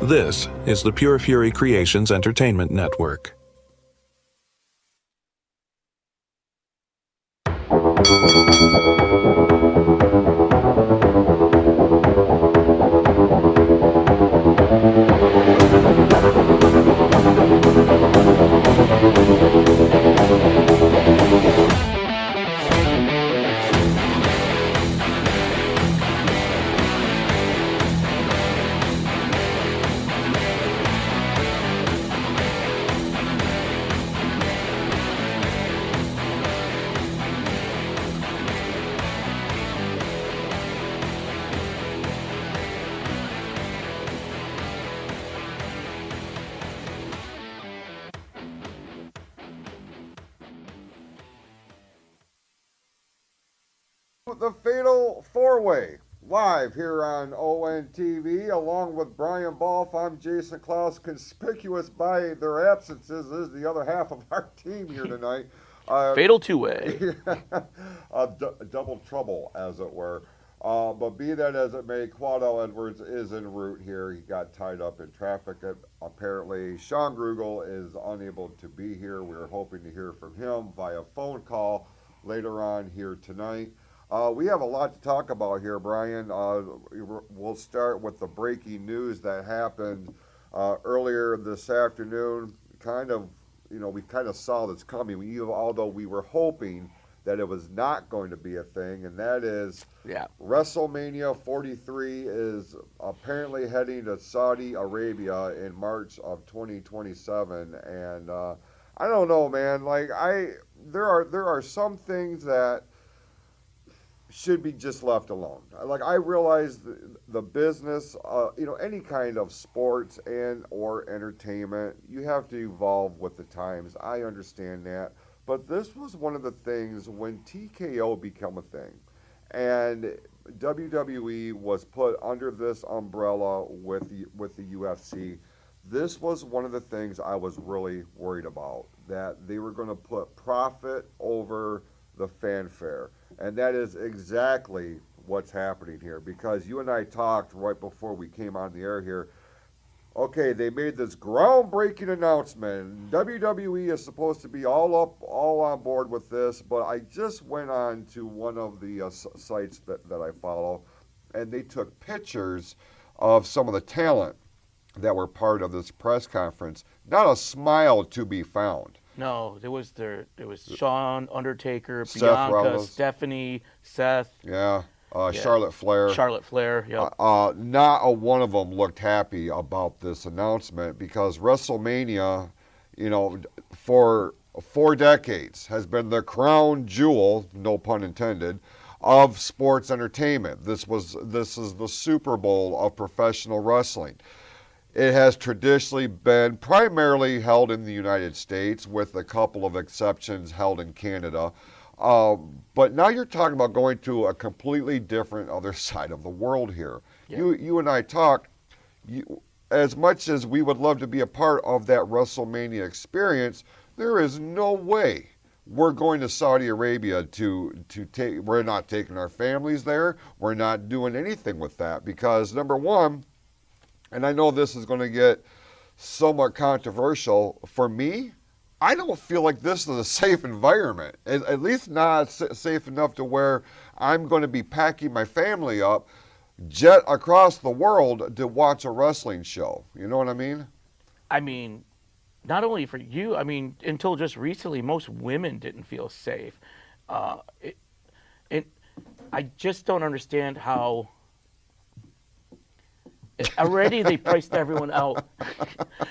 This is the Pure Fury Creations Entertainment Network. The Fatal Four-Way, live here on ONTV, along with Brian Bolf. I'm Jason Clouse. Conspicuous by their absences is the other half of our team here tonight. Fatal two-way. Double trouble, as it were. But be that as it may, Quadell Edwards is en route here. He got tied up in traffic. Apparently, Sean Grugel is unable to be here. We're hoping to hear from him via phone call later on here tonight. We have a lot to talk about here, Brian. We'll start with the breaking news that happened earlier this afternoon. We kind of saw this coming, although we were hoping that it was not going to be a thing, and that is Wrestlemania 43 is apparently heading to Saudi Arabia in March of 2027, and I don't know, man. There are some things that should be just left alone. I realize the business, any kind of sports and or entertainment, you have to evolve with the times. I understand that. But this was one of the things when TKO became a thing and WWE was put under this umbrella with the UFC. This was one of the things I was really worried about, that they were going to put profit over the fanfare. And that is exactly what's happening here, because you and I talked right before we came on the air here. Okay, they made this groundbreaking announcement. WWE is supposed to be all on board with this, but I just went on to one of the sites that I follow, and they took pictures of some of the talent that were part of this press conference. Not a smile to be found. No, it was Shawn, Undertaker, Seth Bianca, Rollins. Stephanie, Seth. Charlotte Flair. Charlotte Flair, yep. Not a one of them looked happy about this announcement, because Wrestlemania, for 4 decades has been the crown jewel, no pun intended, of sports entertainment. This is the Super Bowl of professional wrestling. It has traditionally been primarily held in the United States, with a couple of exceptions held in Canada. But now you're talking about going to a completely different other side of the world here. Yeah. You and I talked, as much as we would love to be a part of that WrestleMania experience, there is no way we're going to Saudi Arabia to take. We're not taking our families there. We're not doing anything with that, because number one, and I know this is going to get somewhat controversial, for me, I don't feel like this is a safe environment, at least not safe enough to where I'm going to be packing my family up, jet across the world to watch a wrestling show. You know what I mean? I mean, not only for you, until just recently, most women didn't feel safe. I just don't understand how... Already they priced everyone out.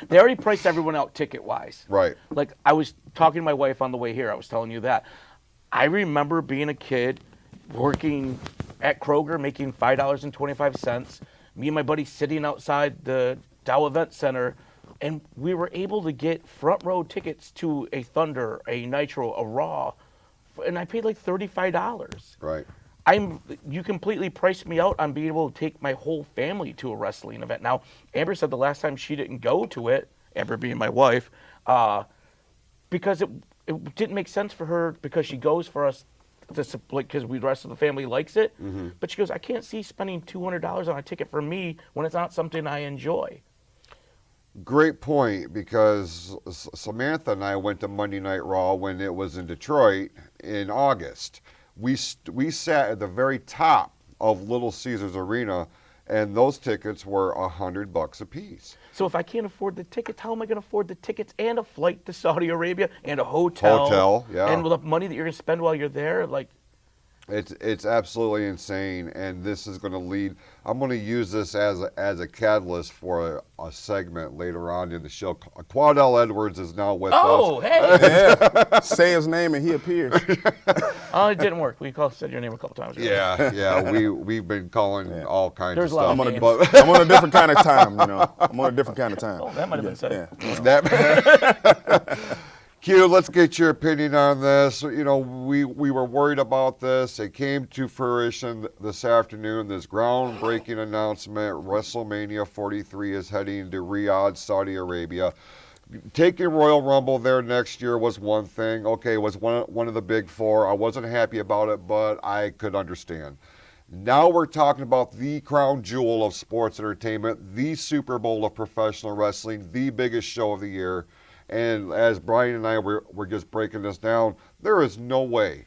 They already priced everyone out ticket-wise. Right. Like, I was talking to my wife on the way here. I was telling you that. I remember being a kid, working at Kroger, making $5.25. Me and my buddy sitting outside the Dow Event Center, and we were able to get front row tickets to a Thunder, a Nitro, a Raw, and I paid like $35. Right. You completely priced me out on being able to take my whole family to a wrestling event. Now, Amber said the last time she didn't go to it, Amber being my wife, because it didn't make sense for her, because she goes for us because the rest of the family likes it. Mm-hmm. But she goes, I can't see spending $200 on a ticket for me when it's not something I enjoy. Great point, because Samantha and I went to Monday Night Raw when it was in Detroit in August. We sat at the very top of Little Caesars Arena, and those tickets were $100 a piece. So if I can't afford the tickets, how am I going to afford the tickets and a flight to Saudi Arabia and a hotel? Yeah. And with the money that you're going to spend while you're there, like. It's absolutely insane, and this is going to lead. I'm going to use this as a catalyst for a segment later on in the show. Quadell Edwards is now with us. Oh, hey! Yeah. Say his name and he appears. Oh, it didn't work. We said your name a couple times. Yeah. We've been calling all kinds There's of a lot stuff. of I'm on a different kind of time, you know. I'm on a different kind of time. Oh, that might have been said. Yeah. Q, let's get your opinion on this. You know, we were worried about this. It came to fruition this afternoon, this groundbreaking announcement. Wrestlemania 43 is heading to Riyadh, Saudi Arabia. Taking Royal Rumble there next year was one thing. Okay, it was one of the big four. I wasn't happy about it, but I could understand. Now we're talking about the crown jewel of sports entertainment, the Super Bowl of professional wrestling, the biggest show of the year. And as Brian and I were just breaking this down, there is no way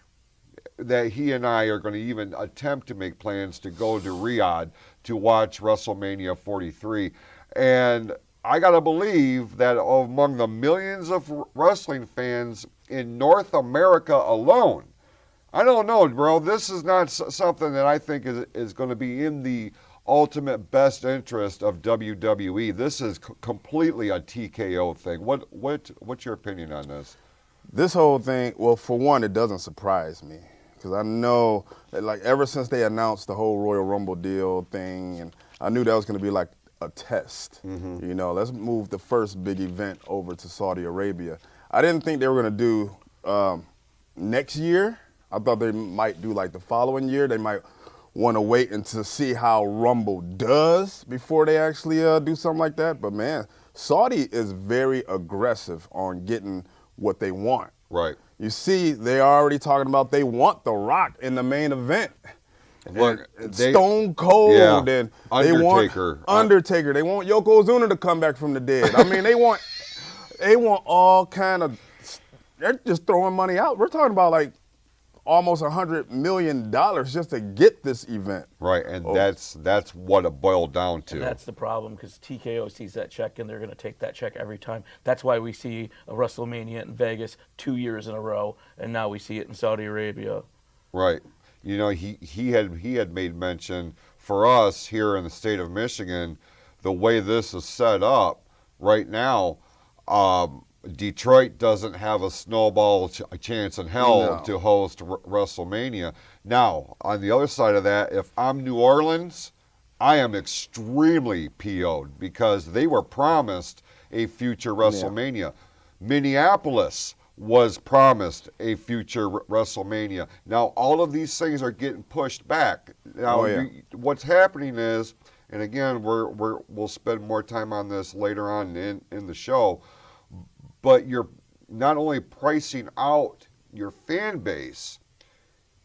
that he and I are going to even attempt to make plans to go to Riyadh to watch WrestleMania 43. And I got to believe that among the millions of wrestling fans in North America alone, I don't know, bro, this is not something that I think is going to be in the ultimate best interest of WWE. This is completely a TKO thing. What's your opinion on this? This whole thing, well, for one, it doesn't surprise me because I know that, like, ever since they announced the whole Royal Rumble deal thing, and I knew that was going to be like a test. Mm-hmm. You know, let's move the first big event over to Saudi Arabia. I didn't think they were going to do next year. I thought they might do like the following year. They might want to wait and to see how Rumble does before they actually do something like that. But man, Saudi is very aggressive on getting what they want. Right. You see, they're already talking about they want The Rock in the main event. Look, Stone Cold, and they want Undertaker. They want Yokozuna to come back from the dead. I mean, they want all kind of. They're just throwing money out. We're talking about like almost $100 million just to get this event. Right, and that's what it boiled down to. And that's the problem, because TKO sees that check and they're going to take that check every time. That's why we see a WrestleMania in Vegas 2 years in a row, and now we see it in Saudi Arabia. Right. You know, he had made mention for us here in the state of Michigan, the way this is set up right now. Detroit doesn't have a snowball chance in hell to host WrestleMania. Now, on the other side of that, if I'm New Orleans, I am extremely PO'd because they were promised a future WrestleMania. Yeah. Minneapolis was promised a future WrestleMania. Now, all of these things are getting pushed back. Now, what's happening is, and again, we'll spend more time on this later on in the show, but you're not only pricing out your fan base,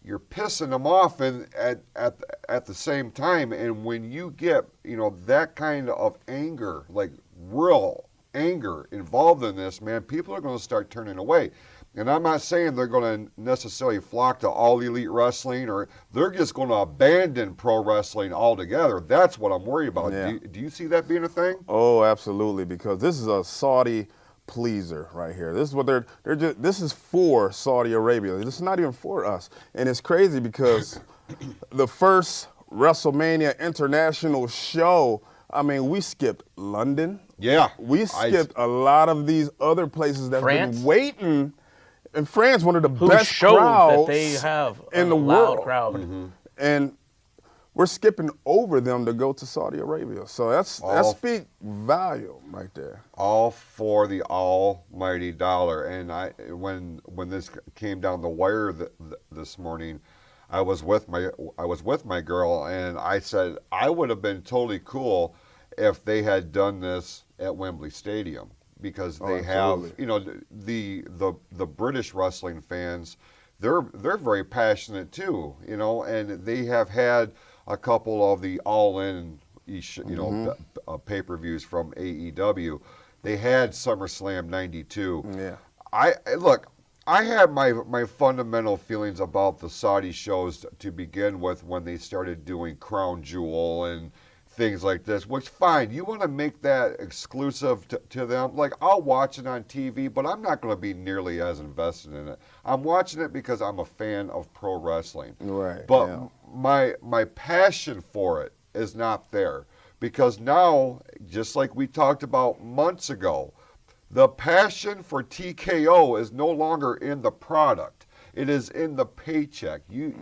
you're pissing them off at the same time. And when you get, you know, that kind of anger, like real anger involved in this, man, people are going to start turning away. And I'm not saying they're going to necessarily flock to All Elite Wrestling, or they're just going to abandon pro wrestling altogether. That's what I'm worried about. Yeah. Do you see that being a thing? Oh, absolutely, because this is a Saudi pleaser right here. This is what they're just. This is for Saudi Arabia. This is not even for us, and it's crazy because the first WrestleMania international show. I mean, we skipped London. Yeah, we skipped a lot of these other places that have been waiting. And France, one of the best crowds that they have in the world, crowd. Mm-hmm. And we're skipping over them to go to Saudi Arabia. So that speaks volume right there. All for the almighty dollar. And when this came down the wire this morning, I was with my girl, and I said I would have been totally cool if they had done this at Wembley Stadium, because they have, you know, the British wrestling fans, they're very passionate too, you know, and they have had a couple of the All In pay-per-views from AEW. They had SummerSlam '92. Yeah. I had my fundamental feelings about the Saudi shows to begin with when they started doing Crown Jewel and things like this, which fine, you want to make that exclusive to them, like I'll watch it on TV, but I'm not going to be nearly as invested in it. I'm watching it because I'm a fan of pro wrestling. Right. But yeah. my passion for it is not there, because now, just like we talked about months ago, the passion for TKO is no longer in the product. It is in the paycheck. You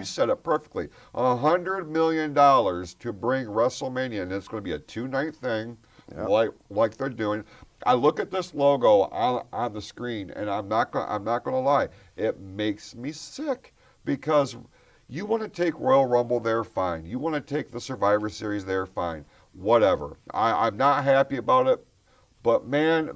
said it perfectly. $100 million to bring WrestleMania, and it's going to be a 2-night thing, like they're doing. I look at this logo on the screen, and I'm not going to lie, it makes me sick, because you want to take Royal Rumble there, fine. You want to take the Survivor Series there, fine. Whatever. I'm not happy about it, but man,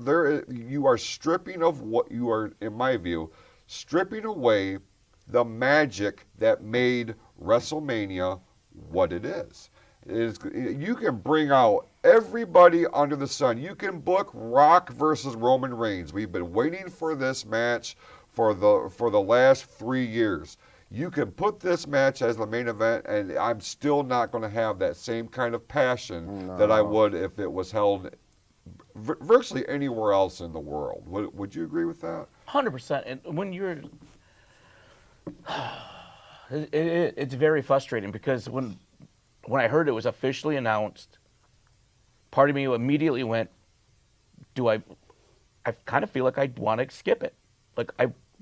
you are stripping of what you are, in my view, stripping away the magic that made WrestleMania what it is. You can bring out everybody under the sun. You can book Rock versus Roman Reigns. We've been waiting for this match for the last 3 years. You can put this match as the main event, and I'm still not going to have that same kind of passion that I would if it was held virtually anywhere else in the world. Would you agree with that? 100%. And when you're, it's very frustrating, because when I heard it was officially announced, part of me immediately went, I kind of feel like I want to skip it.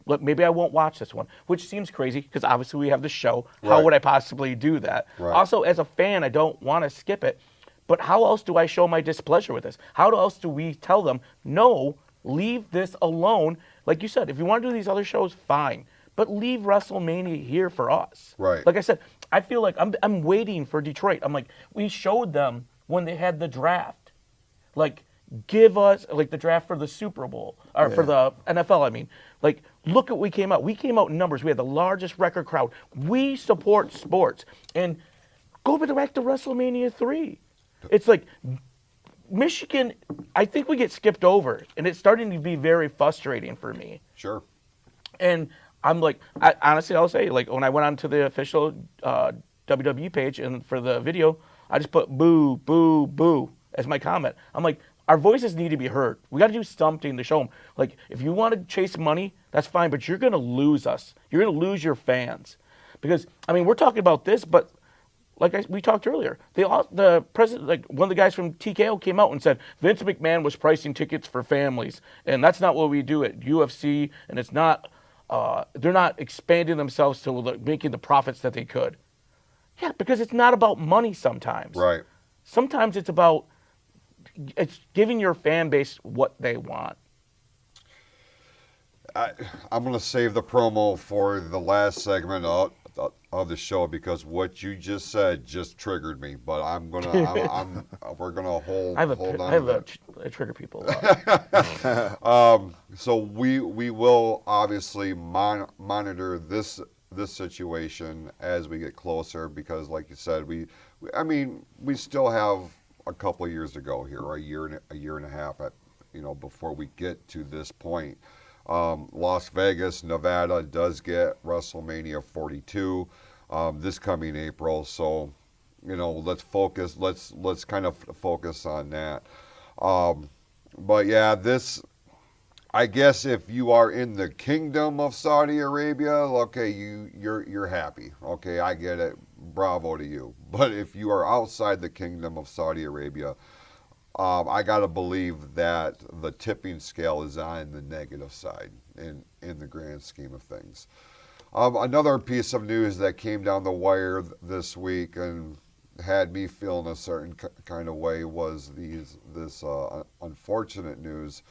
Look, maybe I won't watch this one, which seems crazy, because obviously we have the show. Right. How would I possibly do that? Right. Also, as a fan, I don't want to skip it. But how else do I show my displeasure with this? How else do we tell them, no, leave this alone? Like you said, if you want to do these other shows, fine. But leave WrestleMania here for us. Right. Like I said, I feel like I'm waiting for Detroit. I'm like, we showed them when they had the draft. Like, give us, like, the draft for the Super Bowl, or for the NFL, I mean. Like, look at we came out. We came out in numbers. We had the largest record crowd. We support sports. And go back to WrestleMania 3. It's like, Michigan, I think we get skipped over, and it's starting to be very frustrating for me. Sure. And I'm like, honestly, I'll say, like, when I went onto the official WWE page and for the video, I just put boo, boo, boo as my comment. I'm like, our voices need to be heard. We got to do something to show them. Like, if you want to chase money, that's fine, but you're going to lose us. You're going to lose your fans. Because, I mean, we're talking about this, but like we talked earlier, the president, like one of the guys from TKO came out and said Vince McMahon was pricing tickets for families, and that's not what we do at UFC, and it's not, they're not expanding themselves to making the profits that they could. Yeah, because it's not about money sometimes. Right. Sometimes it's giving your fan base what they want. I'm going to save the promo for the last segment of the show, because what you just said just triggered me. But we're gonna hold on. I trigger people a lot. So we will obviously monitor this situation as we get closer, because, like you said, we still have a couple of years to go here, a year and a half before we get to this point. Las Vegas, Nevada does get WrestleMania 42 this coming April, so let's kind of focus on that. But yeah, I guess if you are in the Kingdom of Saudi Arabia, okay, you're happy. Okay, I get it. Bravo to you. But if you are outside the Kingdom of Saudi Arabia, I gotta believe that the tipping scale is on the negative side in the grand scheme of things. Another piece of news that came down the wire this week and had me feeling a certain kind of way was this unfortunate news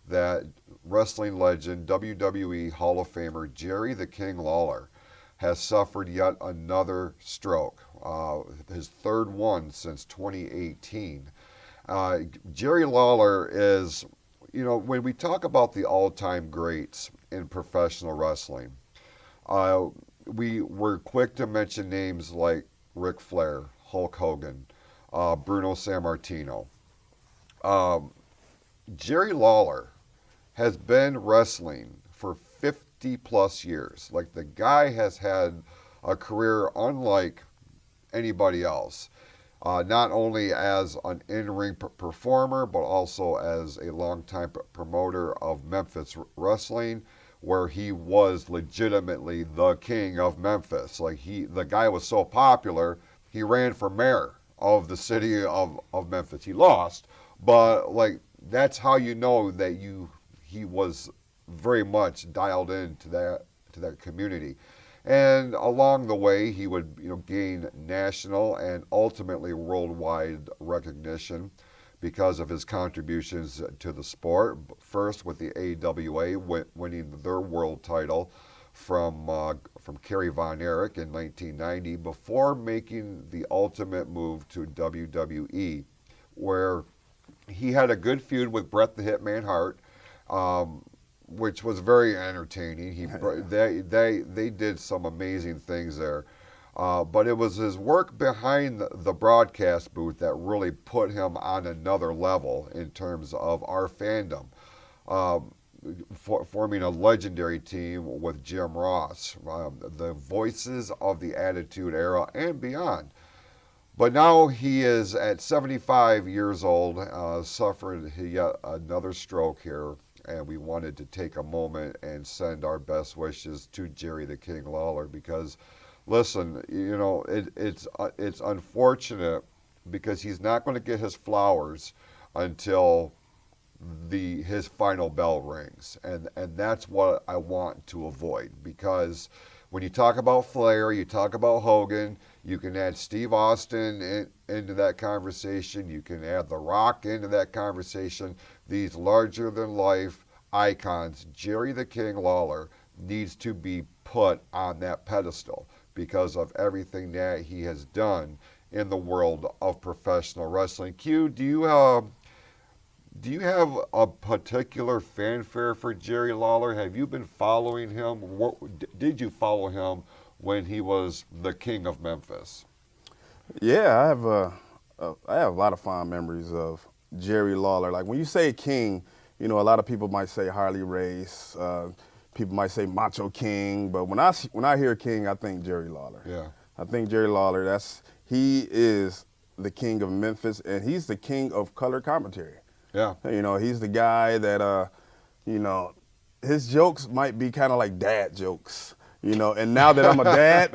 that wrestling legend, WWE Hall of Famer Jerry the King Lawler has suffered yet another stroke, his third one since 2018. Jerry Lawler is, when we talk about the all-time greats in professional wrestling, we're quick to mention names like Ric Flair, Hulk Hogan, Bruno Sammartino. Jerry Lawler has been wrestling for 50 plus years. Like, the guy has had a career unlike anybody else. Not only as an in-ring performer, but also as a longtime promoter of Memphis wrestling, where he was legitimately the king of Memphis. Like, the guy was so popular, he ran for mayor of the city of Memphis. He lost, but like, that's how you know that he was very much dialed into that community. And along the way, he would gain national and ultimately worldwide recognition because of his contributions to the sport. First with the AWA, winning their world title from Kerry Von Erich in 1990, before making the ultimate move to WWE, where he had a good feud with Bret the Hitman Hart, which was very entertaining. They did some amazing things there. But it was his work behind the broadcast booth that really put him on another level in terms of our fandom. Forming a legendary team with Jim Ross, the voices of the Attitude Era and beyond. But now he is at 75 years old, suffering yet another stroke here, and we wanted to take a moment and send our best wishes to Jerry the King Lawler, because, listen, it's unfortunate because he's not going to get his flowers until his final bell rings, and that's what I want to avoid, because when you talk about Flair, you talk about Hogan, you can add Steve Austin into that conversation, you can add The Rock into that conversation. These larger-than-life icons, Jerry the King Lawler needs to be put on that pedestal because of everything that he has done in the world of professional wrestling. Q, do you have a particular fanfare for Jerry Lawler? Have you been following him? Did you follow him when he was the king of Memphis? Yeah, I have a lot of fond memories of Jerry Lawler. Like, when you say king, a lot of people might say Harley Race, people might say Macho King, but when I hear king, I think Jerry Lawler. Yeah. I think Jerry Lawler, he is the king of Memphis, and he's the king of color commentary. Yeah. He's the guy that, his jokes might be kind of like dad jokes, and now that I'm a dad,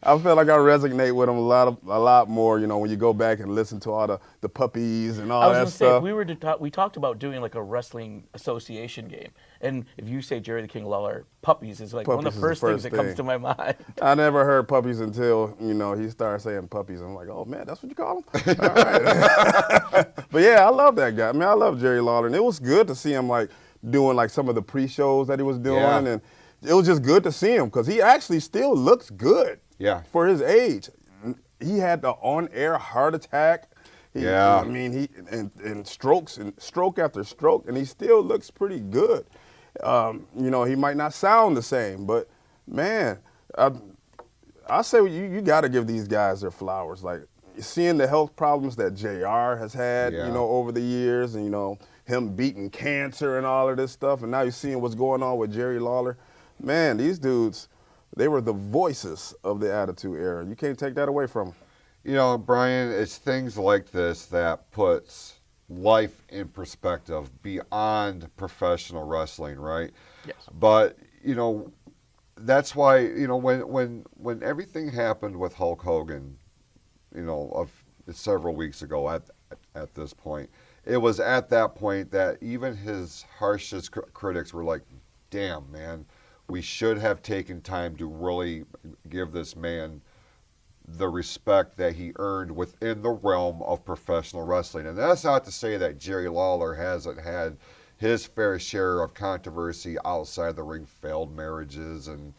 I feel like I resonate with him a lot more, when you go back and listen to all the puppies and all that stuff. If we were to talk, we talked about doing like a wrestling association game, and if you say Jerry the King Lawler, puppies is like one of the first things that comes to my mind. I never heard puppies until, he started saying puppies. I'm like, oh man, that's what you call them? All right. But yeah, I love that guy. I mean, I love Jerry Lawler, and it was good to see him like doing like some of the pre-shows that he was doing, and it was just good to see him because he actually still looks good. Yeah. For his age. He had the on-air heart attack. Yeah. I mean, and stroke after stroke, and he still looks pretty good. He might not sound the same, but man, I say you got to give these guys their flowers. Like, seeing the health problems that JR has had, over the years, and him beating cancer and all of this stuff, and now you're seeing what's going on with Jerry Lawler. Man, these dudes, they were the voices of the Attitude Era. You can't take that away from them. Brian, it's things like this that puts life in perspective beyond professional wrestling, right? Yes. But, that's why, when everything happened with Hulk Hogan, of several weeks ago at this point, it was at that point that even his harshest critics were like, damn, man, we should have taken time to really give this man the respect that he earned within the realm of professional wrestling. And that's not to say that Jerry Lawler hasn't had his fair share of controversy outside the ring, failed marriages and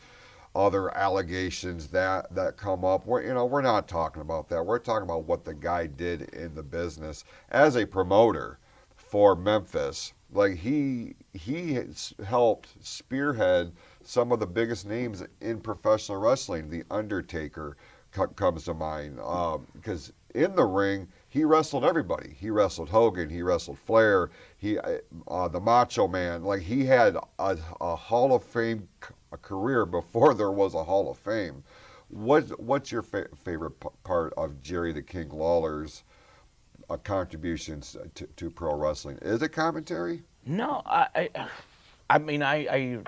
other allegations that come up. We're not talking about that. We're talking about what the guy did in the business as a promoter for Memphis. Like, he helped spearhead some of the biggest names in professional wrestling. The Undertaker comes to mind, because in the ring, he wrestled everybody. He wrestled Hogan. He wrestled Flair. The Macho Man. Like, he had a Hall of Fame career before there was a Hall of Fame. What's your favorite part of Jerry the King Lawler's contributions to pro wrestling? Is it commentary? No, I mean,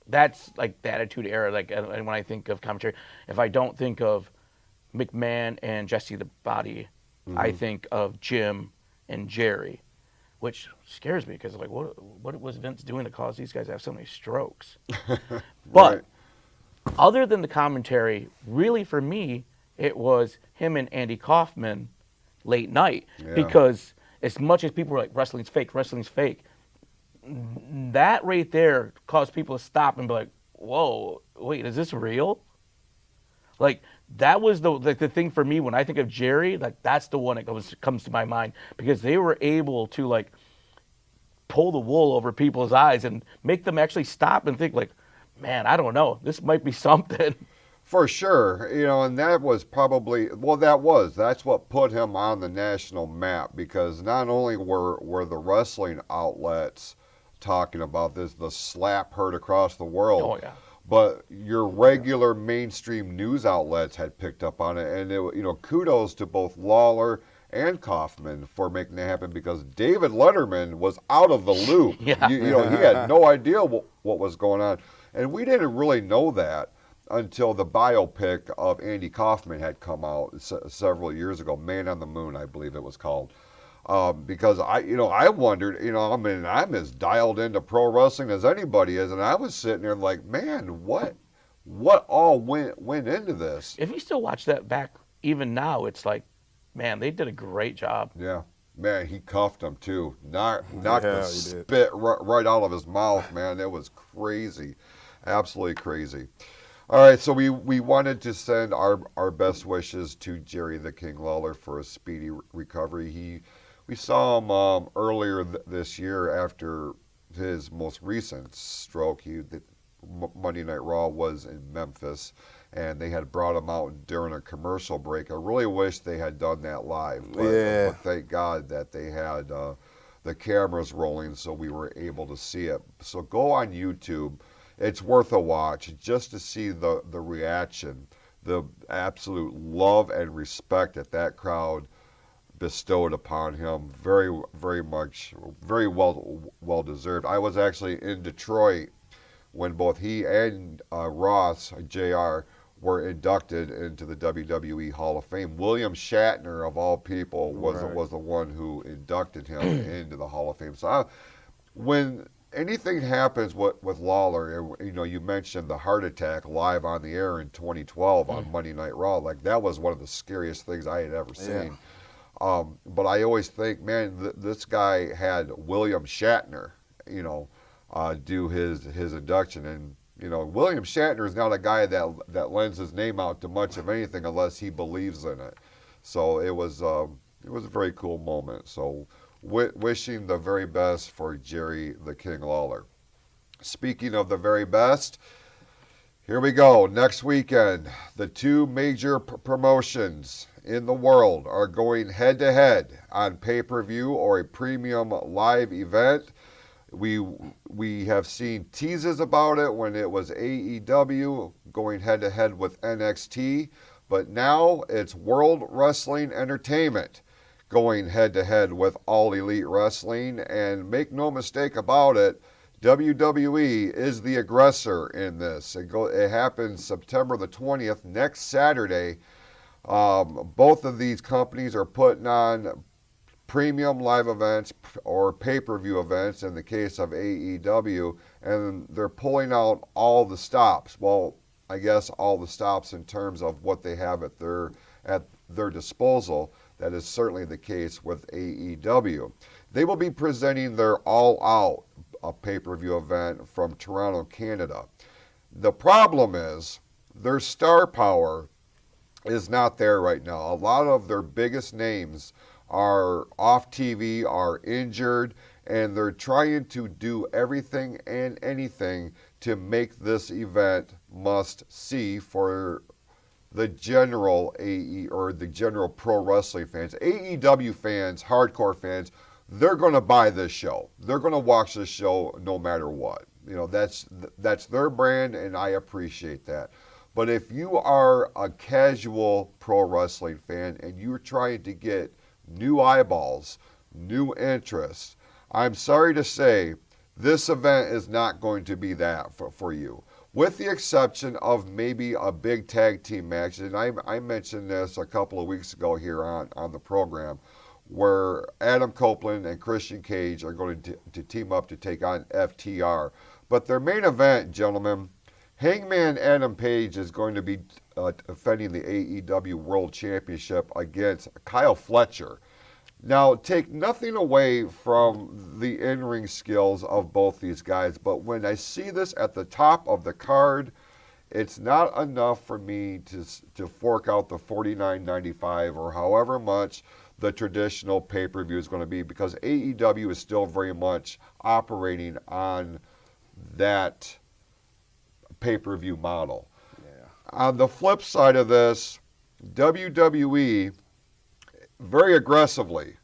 that's like the Attitude Era. Like, and when I think of commentary, if I don't think of McMahon and Jesse the Body, I think of Jim and Jerry, which scares me because like, what was Vince doing to cause these guys to have so many strokes? But other than the commentary, really for me, it was him and Andy Kaufman late night, because as much as people were like, wrestling's fake, that right there caused people to stop and be like, whoa, wait, is this real? Like, that was the thing for me when I think of Jerry. Like, that's the one that comes to my mind, because they were able to like pull the wool over people's eyes and make them actually stop and think like, man, I don't know, this might be something. For sure, and that was probably, that's what put him on the national map, because not only were the wrestling outlets talking about this, the slap heard across the world, but your regular mainstream news outlets had picked up on it, and kudos to both Lawler and Kaufman for making it happen, because David Letterman was out of the loop. He had no idea what was going on, and we didn't really know that until the biopic of Andy Kaufman had come out several years ago, Man on the Moon, I believe it was called. Because I wondered, I'm as dialed into pro wrestling as anybody is, and I was sitting there like, man, what all went into this? If you still watch that back even now, it's like, man, they did a great job. Yeah, man, he cuffed him too, knocked the spit right out of his mouth, man. It was crazy, absolutely crazy. All right, so we wanted to send our best wishes to Jerry the King Lawler for a speedy recovery. We saw him earlier this year after his most recent stroke. Monday Night Raw was in Memphis, and they had brought him out during a commercial break. I really wish they had done that live, but thank God that they had the cameras rolling so we were able to see it. So go on YouTube. It's worth a watch just to see the reaction, the absolute love and respect that crowd bestowed upon him. Very, very much, very well deserved. I was actually in Detroit when both he and Ross, JR, were inducted into the WWE Hall of Fame. William Shatner, of all people, was the one who inducted him into the Hall of Fame. So when anything happens with Lawler, you mentioned the heart attack live on the air in 2012 on Monday Night Raw. Like, that was one of the scariest things I had ever seen. But I always think, man, this guy had William Shatner, do his induction, and William Shatner is not a guy that lends his name out to much of anything unless he believes in it. So it was a very cool moment. So wishing the very best for Jerry the King Lawler. Speaking of the very best, here we go. Next weekend, the two major promotions in the world are going head-to-head on pay-per-view or a premium live event. We have seen teases about it when it was AEW going head-to-head with NXT, but now it's World Wrestling Entertainment going head-to-head with All Elite Wrestling, and make no mistake about it, WWE is the aggressor in this. It happens September the 20th, next Saturday. Both of these companies are putting on premium live events or pay-per-view events in the case of AEW, and they're pulling out all the stops. Well, I guess all the stops in terms of what they have at their disposal. That is certainly the case with AEW. They will be presenting their All Out pay-per-view event from Toronto, Canada. The problem is their star power is not there right now. A lot of their biggest names are off TV, are injured, and they're trying to do everything and anything to make this event must-see for the general the general pro wrestling fans. AEW fans, hardcore fans, they're going to buy this show. They're going to watch this show no matter what. You know, that's their brand, and I appreciate that. But if you are a casual pro wrestling fan and you're trying to get new eyeballs, new interest, I'm sorry to say this event is not going to be that for you. With the exception of maybe a big tag team match, and I mentioned this a couple of weeks ago here on the program, where Adam Copeland and Christian Cage are going to team up to take on FTR. But their main event, gentlemen, Hangman Adam Page is going to be defending the AEW World Championship against Kyle Fletcher. Now, take nothing away from the in-ring skills of both these guys, but when I see this at the top of the card, it's not enough for me to fork out the $49.95 or however much the traditional pay-per-view is going to be, because AEW is still very much operating on that pay-per-view model. Yeah. On the flip side of this, WWE very aggressively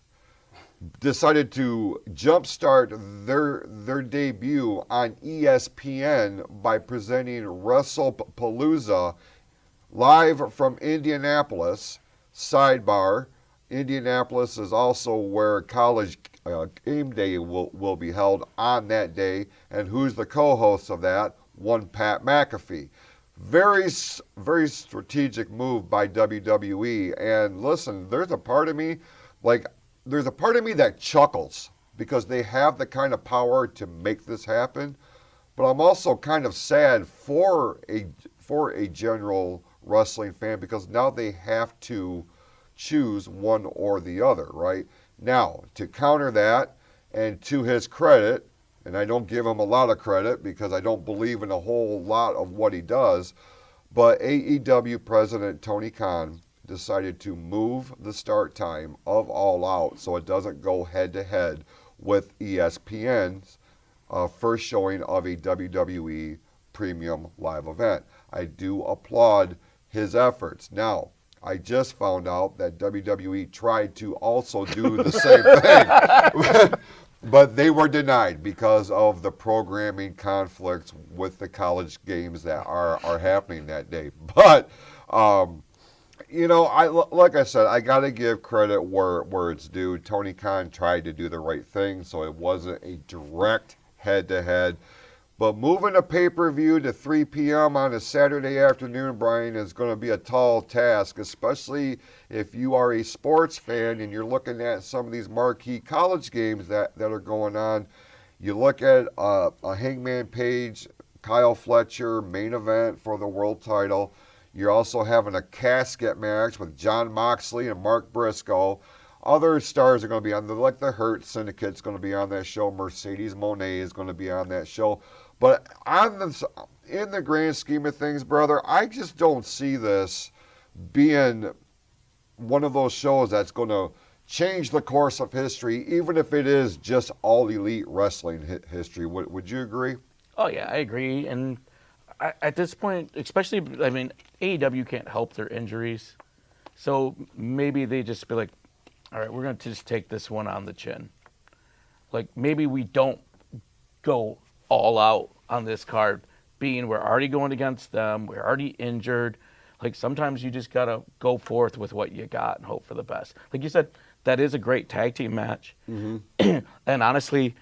decided to jumpstart their debut on ESPN by presenting Wrestlepalooza live from Indianapolis. Sidebar, Indianapolis is also where College Game Day will be held on that day. And who's the co-host of that? One Pat McAfee. Very, very strategic move by WWE. And listen, there's a part of me that chuckles because they have the kind of power to make this happen. But I'm also kind of sad for a general wrestling fan, because now they have to choose one or the other, right? Now, to counter that, and to his credit, and I don't give him a lot of credit because I don't believe in a whole lot of what he does, but AEW President Tony Khan decided to move the start time of All Out so it doesn't go head-to-head with ESPN's first showing of a WWE premium live event. I do applaud his efforts. Now, I just found out that WWE tried to also do the same thing, but they were denied because of the programming conflicts with the college games that are happening that day. But, like I said, I got to give credit where it's due. Tony Khan tried to do the right thing, so it wasn't a direct head-to-head. But moving a pay-per-view to 3 p.m. on a Saturday afternoon, Brian, is going to be a tall task, especially if you are a sports fan and you're looking at some of these marquee college games that are going on. You look at a Hangman Page, Kyle Fletcher main event for the world title. You're also having a casket match with Jon Moxley and Mark Briscoe. Other stars are going to be on like the Hurt Syndicate's going to be on that show. Mercedes Moné is going to be on that show. But in the grand scheme of things, brother, I just don't see this being one of those shows that's going to change the course of history, even if it is just all elite wrestling history. Would you agree? Oh, yeah, I agree. And at this point, especially, I mean, AEW can't help their injuries. So maybe they just be like, all right, we're going to just take this one on the chin. Like, maybe we don't go all out on this card, being we're already going against them, we're already injured. Like, sometimes you just got to go forth with what you got and hope for the best. Like you said, that is a great tag team match. Mm-hmm. And honestly,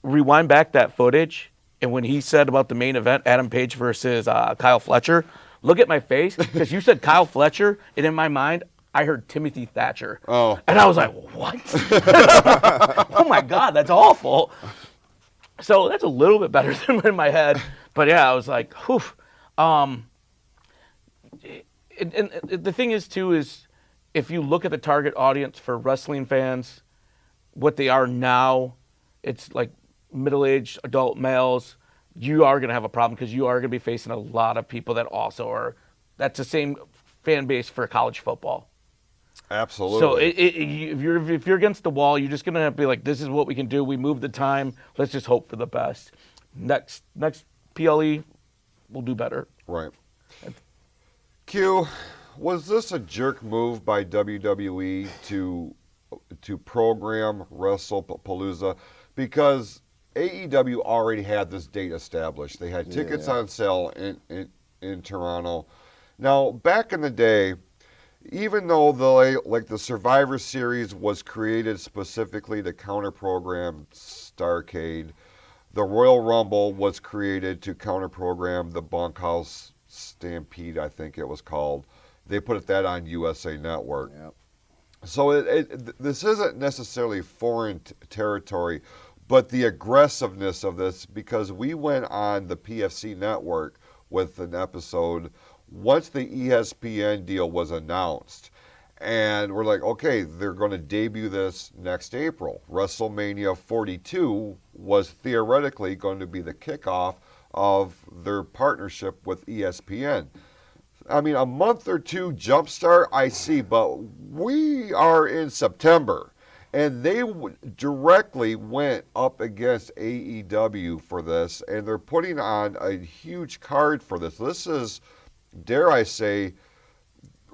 rewind back that footage, and when he said about the main event, Adam Page versus Kyle Fletcher, look at my face, because you said Kyle Fletcher, and in my mind, I heard Timothy Thatcher. Oh. And I was like, what? Oh, my God, that's awful. So that's a little bit better than in my head. But, yeah, I was like, whew. And the thing is, too, is if you look at the target audience for wrestling fans, what they are now, it's like middle-aged adult males. You are going to have a problem because you are going to be facing a lot of people that also are – that's the same fan base for college football. Absolutely. So if you're against the wall, you're just gonna have to be like, this is what we can do. We move the time. Let's just hope for the best. Next PLE, we'll do better. Right. Q, Was this a jerk move by WWE to program Wrestlepalooza? Because AEW already had this date established. They had tickets on sale in Toronto. Now, back in the day, even though the Survivor Series was created specifically to counter-program Starrcade, the Royal Rumble was created to counter-program the Bunkhouse Stampede, I think it was called. They put that on USA Network. Yep. So this isn't necessarily foreign territory, but the aggressiveness of this, because we went on the PFC network with an episode once the ESPN deal was announced. And we're like, okay, they're going to debut this next April. WrestleMania 42 was theoretically going to be the kickoff of their partnership with ESPN. I mean, a month or two jumpstart, I see, but we are in September. And they directly went up against AEW for this, and they're putting on a huge card for this. This is, dare I say,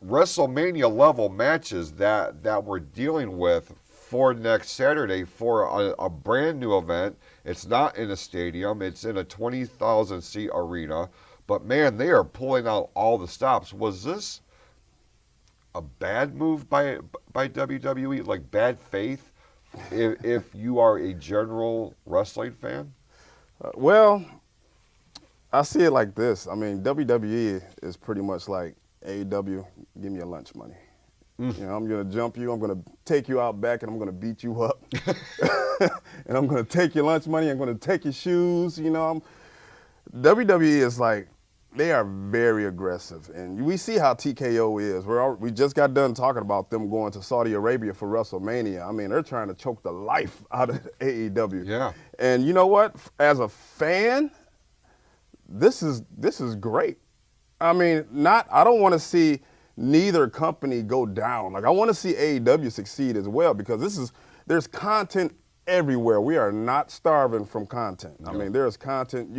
WrestleMania level matches that we're dealing with for next Saturday for a brand new event. It's not in a stadium, it's in a 20,000 seat arena. But man, they are pulling out all the stops. Was this a bad move by WWE, like bad faith, if you are a general wrestling fan? Well, I see it like this. I mean, WWE is pretty much like AEW, give me your lunch money. You know, I'm going to jump you, I'm going to take you out back, and I'm going to beat you up. And I'm going to take your lunch money, I'm going to take your shoes. You know, WWE is like, they are very aggressive. And we see how TKO is. We just got done talking about them going to Saudi Arabia for WrestleMania. I mean, they're trying to choke the life out of AEW. Yeah. And you know what? As a fan, this is great. I mean, I don't want to see neither company go down. Like, I want to see AEW succeed as well, because there's content everywhere. We are not starving from content. No. I mean, there's content.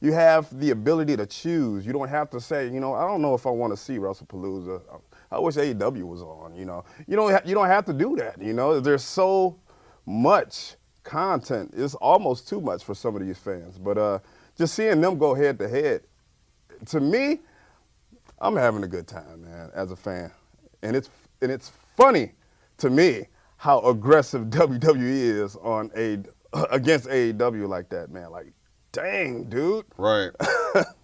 You have the ability to choose. You don't have to say, you know, I don't know if I want to see Wrestlepalooza. I wish AEW was on, you know. You don't have to do that, you know. There's so much content. It's almost too much for some of these fans. But just seeing them go head to head, to me, I'm having a good time, man, as a fan. And it's funny to me how aggressive WWE is against AEW like that, man. Like, dang, dude. Right.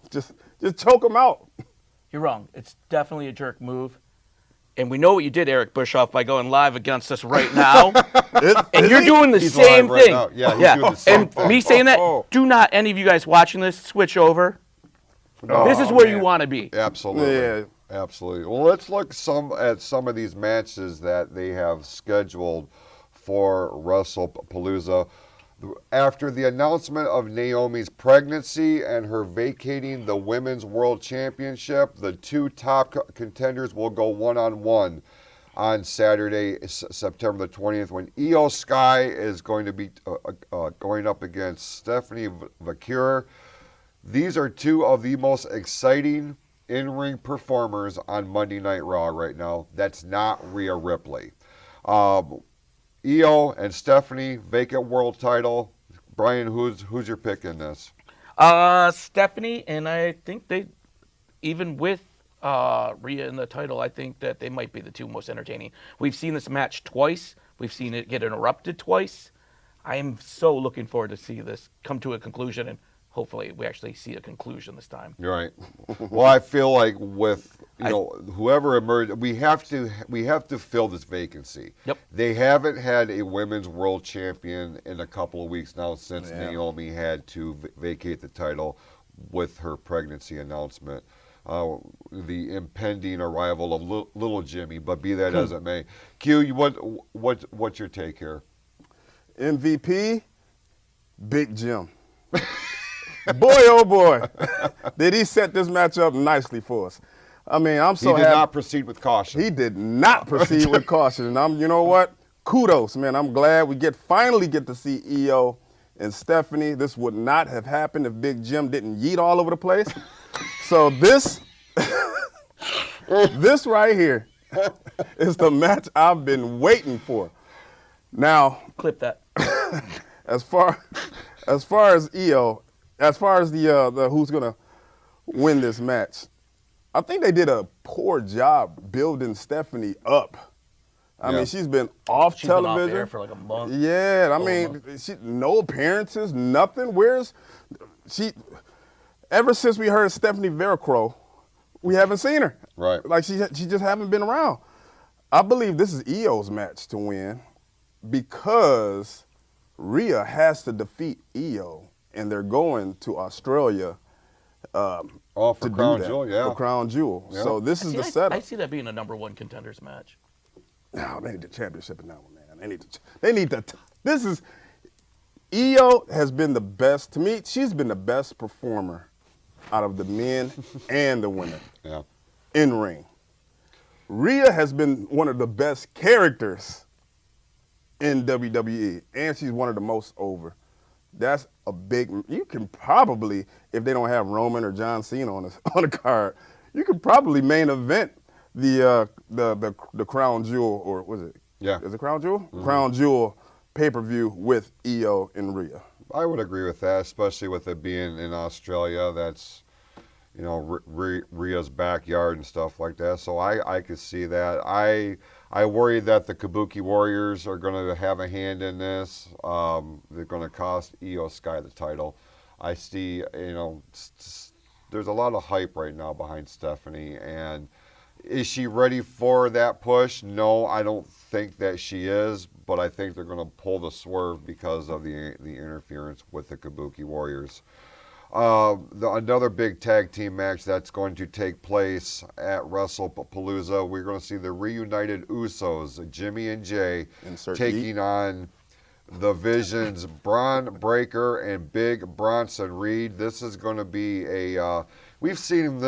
just choke them out. You're wrong. It's definitely a jerk move. And we know what you did, Eric Bischoff, by going live against us right now. And you're doing the same thing. Right, yeah, he's doing the same thing. Me saying that, do not, any of you guys watching this, switch over. This is where you want to be. Absolutely. Yeah. Absolutely. Well, let's look at some of these matches that they have scheduled for Wrestlepalooza. After the announcement of Naomi's pregnancy and her vacating the Women's World Championship, the two top contenders will go one-on-one on Saturday, September the 20th, when Io Sky is going to be going up against Stephanie Vaquer. These are two of the most exciting in-ring performers on Monday Night Raw right now. That's not Rhea Ripley. Io and Stephanie, vacant world title. Brian, who's your pick in this? Stephanie, and I think they, even with Rhea in the title, I think that they might be the two most entertaining. We've seen this match twice. We've seen it get interrupted twice. I am so looking forward to see this come to a conclusion, and hopefully we actually see a conclusion this time. Right. Well, I feel like with whoever emerged, we have to fill this vacancy. Yep. They haven't had a women's world champion in a couple of weeks now since Naomi had to vacate the title with her pregnancy announcement. The impending arrival of little Jimmy, but be that as it may. Q, what's your take here? MVP, Big Jim. Boy, oh boy, did he set this match up nicely for us. I mean, I'm so happy. He did not proceed with caution. He did not proceed with caution. And you know what? Kudos, man. I'm glad we finally get to see Io and Stephanie. This would not have happened if Big Jim didn't yeet all over the place. So this This right here is the match I've been waiting for. Now, Clip that. as far as EO, as far as the who's gonna win this match, I think they did a poor job building Stephanie up. I mean, she's been off She's been off television air for like a month. Yeah, I mean, no appearances, nothing. Where's she? Ever since we heard Stephanie Veracruz, we haven't seen her. Right. Like she just haven't been around. I believe this is EO's match to win because Rhea has to defeat EO, and they're going to Australia. For to Crown do that, Jewel, yeah. For Crown Jewel. Yeah. So this is the setup. I see that being a #1 contenders match. No, they need the championship in that one, man. They need the. This is. EO has been the best to me. She's been the best performer out of the men and the women. Yeah. In ring. Rhea has been one of the best characters in WWE, and she's one of the most over. That's a big. You can probably, if they don't have Roman or John Cena on the card, you could probably main event the Crown Jewel, or was it? Yeah. Is it Crown Jewel? Mm-hmm. Crown Jewel pay-per-view with EO and Rhea. I would agree with that, especially with it being in Australia. That's, you know, Rhea's backyard and stuff like that. So I could see that. I worry that the Kabuki Warriors are going to have a hand in this. They're going to cost Io Sky the title. I see, you know, there's a lot of hype right now behind Stephanie, and is she ready for that push? No, I don't think that she is, but I think they're going to pull the swerve because of the interference with the Kabuki Warriors. Another big tag team match that's going to take place at Wrestlepalooza, we're going to see the reunited Usos, Jimmy and Jay, taking on the Vision's Braun Breaker and Big Bronson Reed. This is going to be a we've seen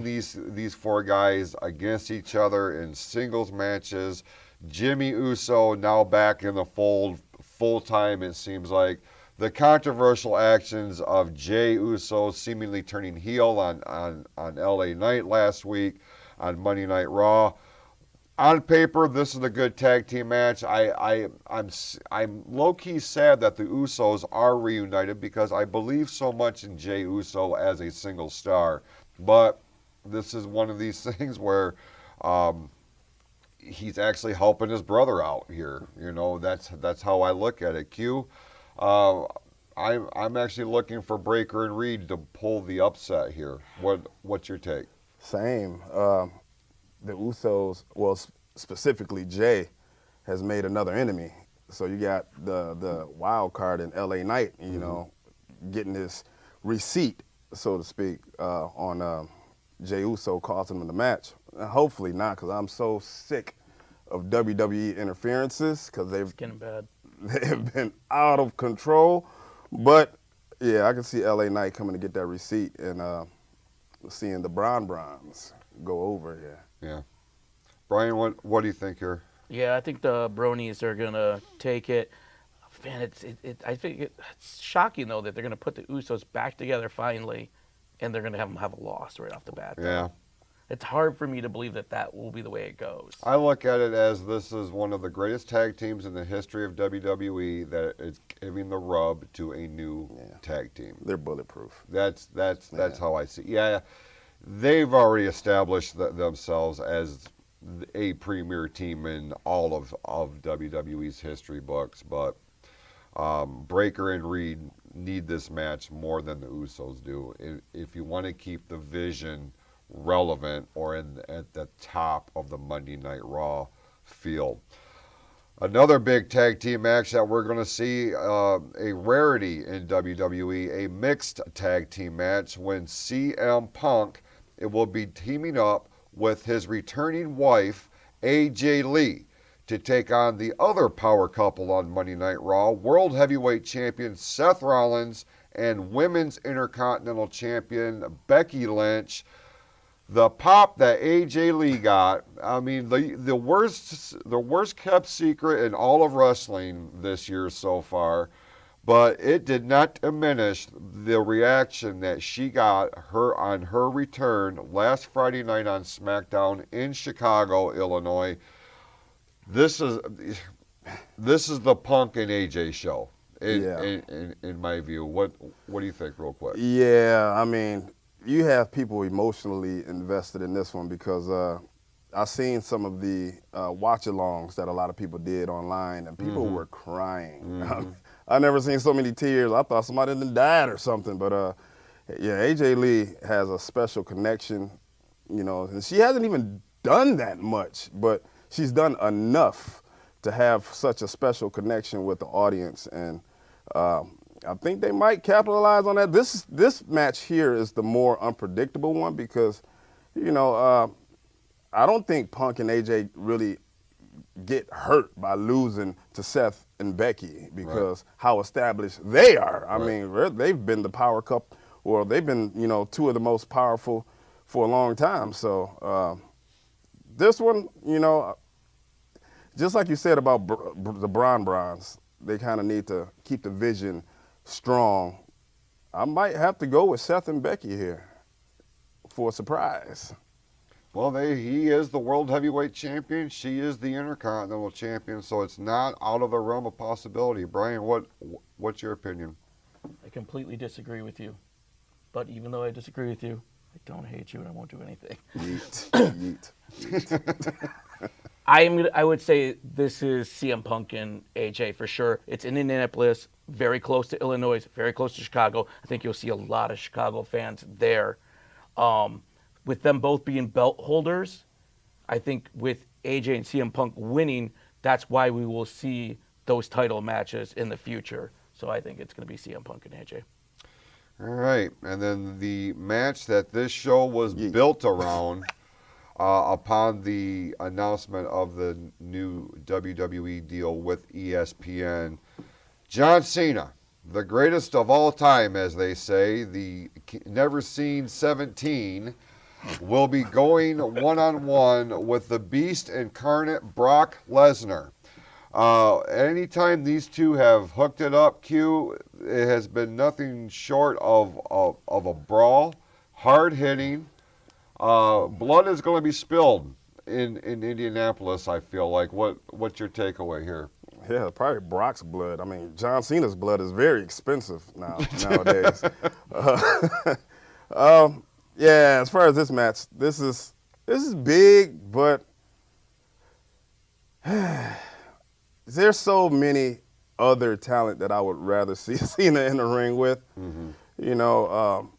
these four guys against each other in singles matches. Jimmy Uso now back in the fold full time, it seems like. The controversial actions of Jay Uso seemingly turning heel on LA Knight last week on Monday Night Raw. On paper, this is a good tag team match. I'm low-key sad that the Usos are reunited because I believe so much in Jay Uso as a single star. But this is one of these things where he's actually helping his brother out here. You know, that's how I look at it. Q. I'm actually looking for Breaker and Reed to pull the upset here. What's your take? Same. The Usos, well, specifically Jay, has made another enemy. So you got the wild card in LA Knight, you know, getting this receipt, so to speak, on Jay Uso costing him the match. Hopefully not, because I'm so sick of WWE interferences because It's getting bad. They've been out of control. But, yeah, I can see LA Knight coming to get that receipt and seeing the Browns go over here. Yeah. Brian, what do you think here? Yeah, I think the Bronies are going to take it. Man, I think it's shocking, though, that they're going to put the Usos back together finally, and they're going to have them have a loss right off the bat. Yeah. It's hard for me to believe that will be the way it goes. I look at it as this is one of the greatest tag teams in the history of WWE that is giving the rub to a new tag team. They're bulletproof. That's how I see it. Yeah, they've already established themselves as a premier team in all of WWE's history books, but Breaker and Reed need this match more than the Usos do. If you want to keep the Vision relevant or at the top of the Monday Night Raw field. Another big tag team match that we're going to see, a rarity in WWE, a mixed tag team match when CM Punk will be teaming up with his returning wife, AJ Lee, to take on the other power couple on Monday Night Raw, World Heavyweight Champion Seth Rollins and Women's Intercontinental Champion Becky Lynch. The pop that AJ Lee got, I mean, the worst kept secret in all of wrestling this year so far. But it did not diminish the reaction that she got on her return last Friday night on SmackDown in Chicago, Illinois. This is the Punk and AJ show, in my view. What do you think, real quick? Yeah, I mean, you have people emotionally invested in this one because I've seen some of the watch-alongs that a lot of people did online, and people were crying. Mm-hmm. I never seen so many tears. I thought somebody had died or something. But yeah, AJ Lee has a special connection, you know, and she hasn't even done that much, but she's done enough to have such a special connection with the audience, and I think they might capitalize on that. This match here is the more unpredictable one because, you know, I don't think Punk and AJ really get hurt by losing to Seth and Becky because how established they are. I mean, they've been the power couple, or they've been, you know, two of the most powerful for a long time. So this one, you know, just like you said about the Bronze, they kind of need to keep the vision strong. I might have to go with Seth and Becky here for a surprise. Well, he is the World Heavyweight Champion. She is the Intercontinental Champion, so it's not out of the realm of possibility. Brian, what's your opinion? I completely disagree with you. But even though I disagree with you, I don't hate you and I won't do anything. Yeet. Yeet. I would say this is CM Punk and AJ for sure. It's in Indianapolis, very close to Illinois, very close to Chicago. I think you'll see a lot of Chicago fans there. With them both being belt holders, I think with AJ and CM Punk winning, that's why we will see those title matches in the future. So I think it's going to be CM Punk and AJ. All right, and then the match that this show was built around upon the announcement of the new WWE deal with ESPN, John Cena, the greatest of all time, as they say, the never-seen 17, will be going one-on-one with the Beast Incarnate Brock Lesnar. Anytime these two have hooked it up, Q, it has been nothing short of a brawl, hard-hitting. Blood is going to be spilled in Indianapolis, I feel like. What's your takeaway here? Yeah, probably Brock's blood. I mean, John Cena's blood is very expensive nowadays. Yeah, as far as this match, this is big, but there's so many other talent that I would rather see Cena in the ring with. Mm-hmm. You know,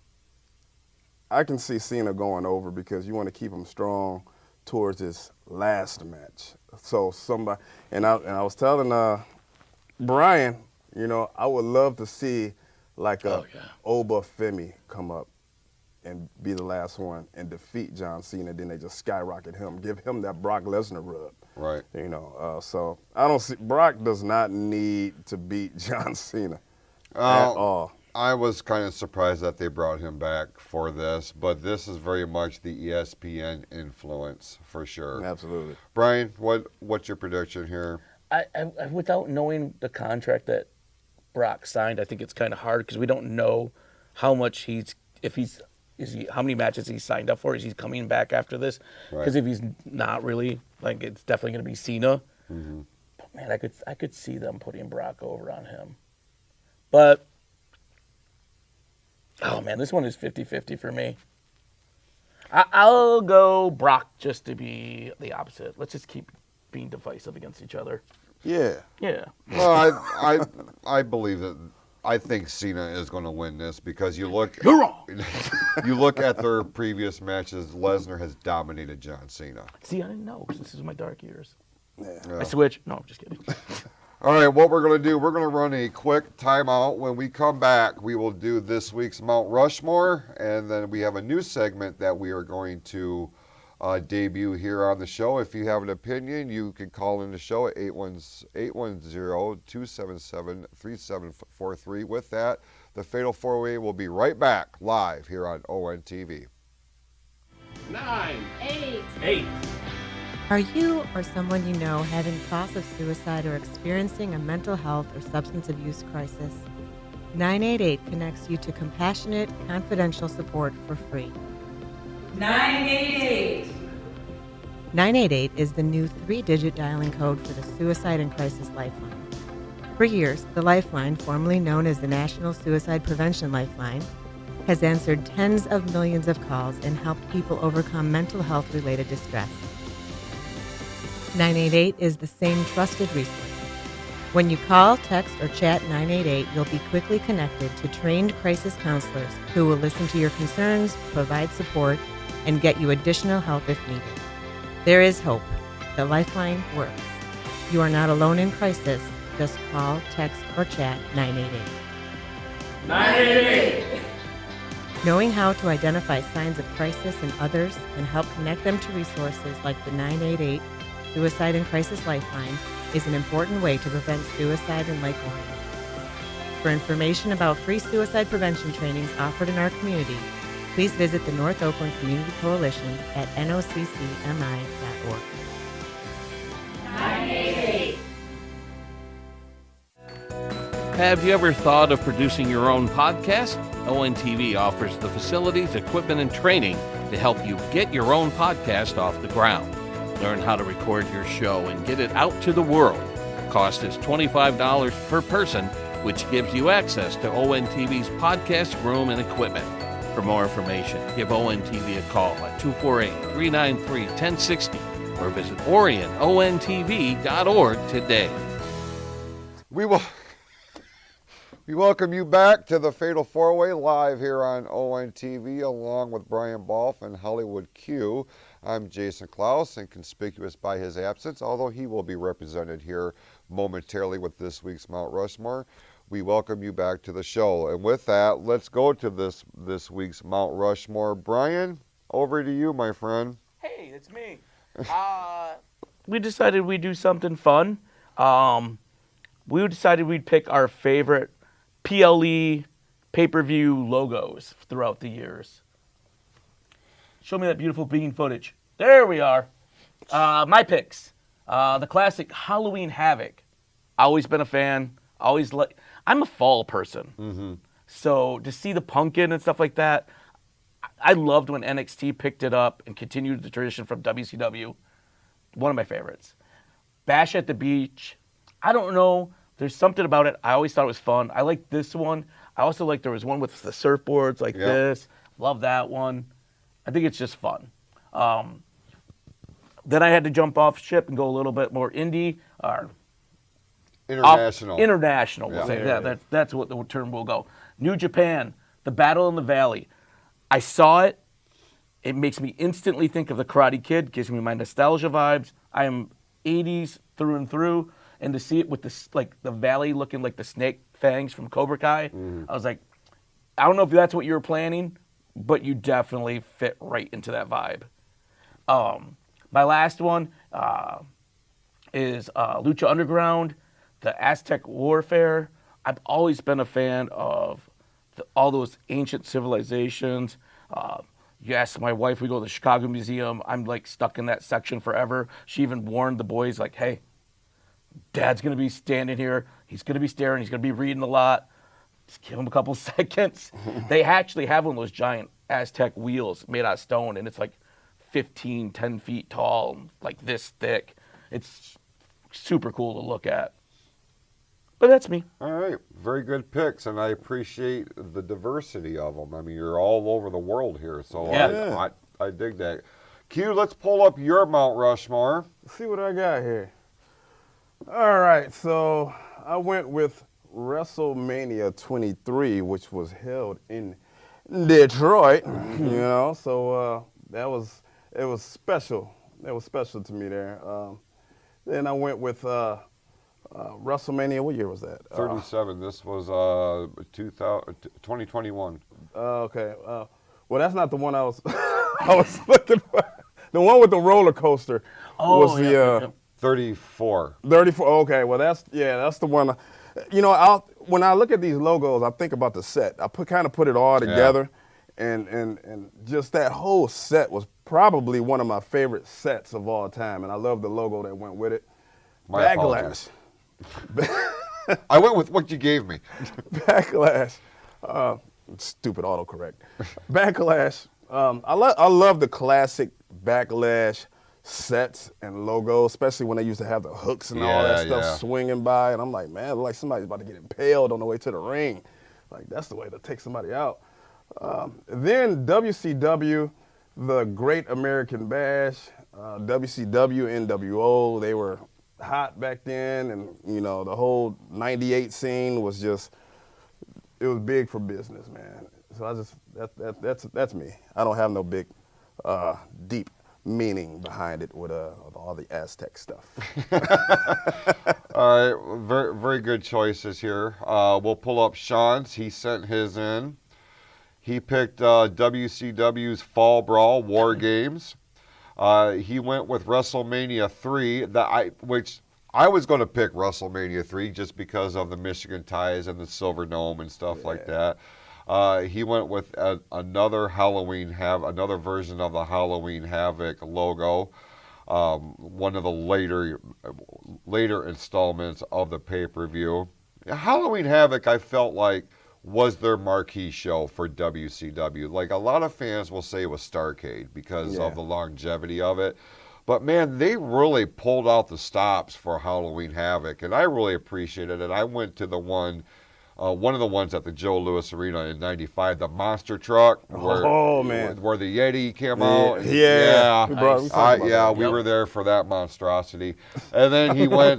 I can see Cena going over because you want to keep him strong towards his last match. So somebody, and I was telling Brian, you know, I would love to see like Oba Femi come up and be the last one and defeat John Cena. Then they just skyrocket him, give him that Brock Lesnar rub. Right. You know, so I don't see, Brock does not need to beat John Cena at all. I was kind of surprised that they brought him back for this, but this is very much the ESPN influence for sure. Absolutely. Brian, what's your prediction here? I without knowing the contract that Brock signed, I think it's kind of hard because we don't know how much how many matches he's signed up for. Is he coming back after this? Because if he's not really, like, it's definitely going to be Cena. Mm-hmm. But man, I could see them putting Brock over on him. But oh man, this one is 50-50 for me. I'll go Brock just to be the opposite. Let's just keep being divisive against each other. Yeah. Yeah. Well, I believe that. I think Cena is going to win this because you look. You're wrong. You look at their previous matches. Lesnar has dominated John Cena. See, I didn't know because this is my dark years. Yeah. I switch. No, I'm just kidding. All right, what we're going to do, we're going to run a quick timeout. When we come back, we will do this week's Mount Rushmore, and then we have a new segment that we are going to debut here on the show. If you have an opinion, you can call in the show at 810-277-3743. With that, the Fatal 4-Way will be right back live here on ONTV. 9, 8. 8. Are you or someone you know having thoughts of suicide or experiencing a mental health or substance abuse crisis? 988 connects you to compassionate, confidential support for free. 988. 988 is the new 3-digit dialing code for the Suicide and Crisis Lifeline. For years, the Lifeline, formerly known as the National Suicide Prevention Lifeline, has answered tens of millions of calls and helped people overcome mental health-related distress. 988 is the same trusted resource. When you call, text, or chat 988, you'll be quickly connected to trained crisis counselors who will listen to your concerns, provide support, and get you additional help if needed. There is hope. The Lifeline works. You are not alone in crisis. Just call, text, or chat 988. 988. Knowing how to identify signs of crisis in others and help connect them to resources like the 988 Suicide and Crisis Lifeline is an important way to prevent suicide in Lake Orion. For information about free suicide prevention trainings offered in our community, please visit the North Oakland Community Coalition at noccmi.org. 988. Have you ever thought of producing your own podcast? ONTV offers the facilities, equipment, and training to help you get your own podcast off the ground. Learn how to record your show and get it out to the world. Cost is $25 per person, which gives you access to ONTV's podcast room and equipment. For more information, give ONTV a call at 248-393-1060 or visit orionontv.org today. We welcome you back to the Fatal 4-Way live here on ONTV along with Brian Bolf and Hollywood Q. I'm Jason Clouse, and conspicuous by his absence, although he will be represented here momentarily with this week's Mount Rushmore. We welcome you back to the show. And with that, let's go to this week's Mount Rushmore. Brian, over to you, my friend. Hey, it's me. We decided we'd do something fun. We decided we'd pick our favorite PLE pay-per-view logos throughout the years. Show me that beautiful bean footage. There we are. My picks. The classic Halloween Havoc. Always been a fan. I'm a fall person. Mm-hmm. So to see the pumpkin and stuff like that, I loved when NXT picked it up and continued the tradition from WCW. One of my favorites. Bash at the Beach. I don't know. There's something about it. I always thought it was fun. I like this one. I also like there was one with the surfboards like this. Love that one. I think it's just fun. Then I had to jump off ship and go a little bit more indie. International. International, we'll say. Yeah, that's what the term will go. New Japan, The Battle in the Valley. I saw it. It makes me instantly think of the Karate Kid. Gives me my nostalgia vibes. I am 80s through and through. And to see it with the valley looking like the snake fangs from Cobra Kai, I was like, I don't know if that's what you were planning, but you definitely fit right into that vibe. My last one is Lucha Underground, the Aztec Warfare. I've always been a fan of all those ancient civilizations. You ask my wife, we go to the Chicago Museum. I'm like stuck in that section forever. She even warned the boys, like, hey, Dad's going to be standing here. He's going to be staring. He's going to be reading a lot. Just give him a couple seconds. They actually have one of those giant Aztec wheels made out of stone, and it's like 10 feet tall, like this thick. It's super cool to look at. But that's me. All right. Very good picks, and I appreciate the diversity of them. I mean, you're all over the world here, so Yeah. I dig that. Q, let's pull up your Mount Rushmore. Let's see what I got here. All right, so I went with Wrestlemania 23, which was held in Detroit. You know, so it was special. It was special to me there. Then I went with Wrestlemania. What year was that? 37. This was 2021. Okay. Well, that's not the one I was I was looking for. The one with the roller coaster was the 34. 34. Okay. Well, that's the one. You know, when I look at these logos, I think about the set. I kind of put it all together, and just that whole set was probably one of my favorite sets of all time, and I love the logo that went with it. My apologies. I went with what you gave me. Backlash. Stupid autocorrect. Backlash. I love the classic Backlash sets and logos, especially when they used to have the hooks and all that stuff swinging by. And I'm like, man, it looks like somebody's about to get impaled on the way to the ring. Like, that's the way to take somebody out. Then WCW, the Great American Bash, WCW, NWO, they were hot back then. And, you know, the whole 98 scene was just, it was big for business, man. So I just, that's me. I don't have no big, deep meaning behind it with all the Aztec stuff. All right, very, very good choices here. We'll pull up Sean's. He sent his in. He picked WCW's Fall Brawl War Games. He went with WrestleMania 3, which I was going to pick WrestleMania 3 just because of the Michigan ties and the Silver Dome and stuff like that. He went with another version of the Halloween Havoc logo, one of the later installments of the pay-per-view. Halloween Havoc, I felt like, was their marquee show for WCW. Like, a lot of fans will say it was Starrcade because of the longevity of it. But, man, they really pulled out the stops for Halloween Havoc, and I really appreciated it. I went to the one of the ones at the Joe Louis Arena in '95, the monster truck, where the Yeti came out. We were there for that monstrosity. And then he went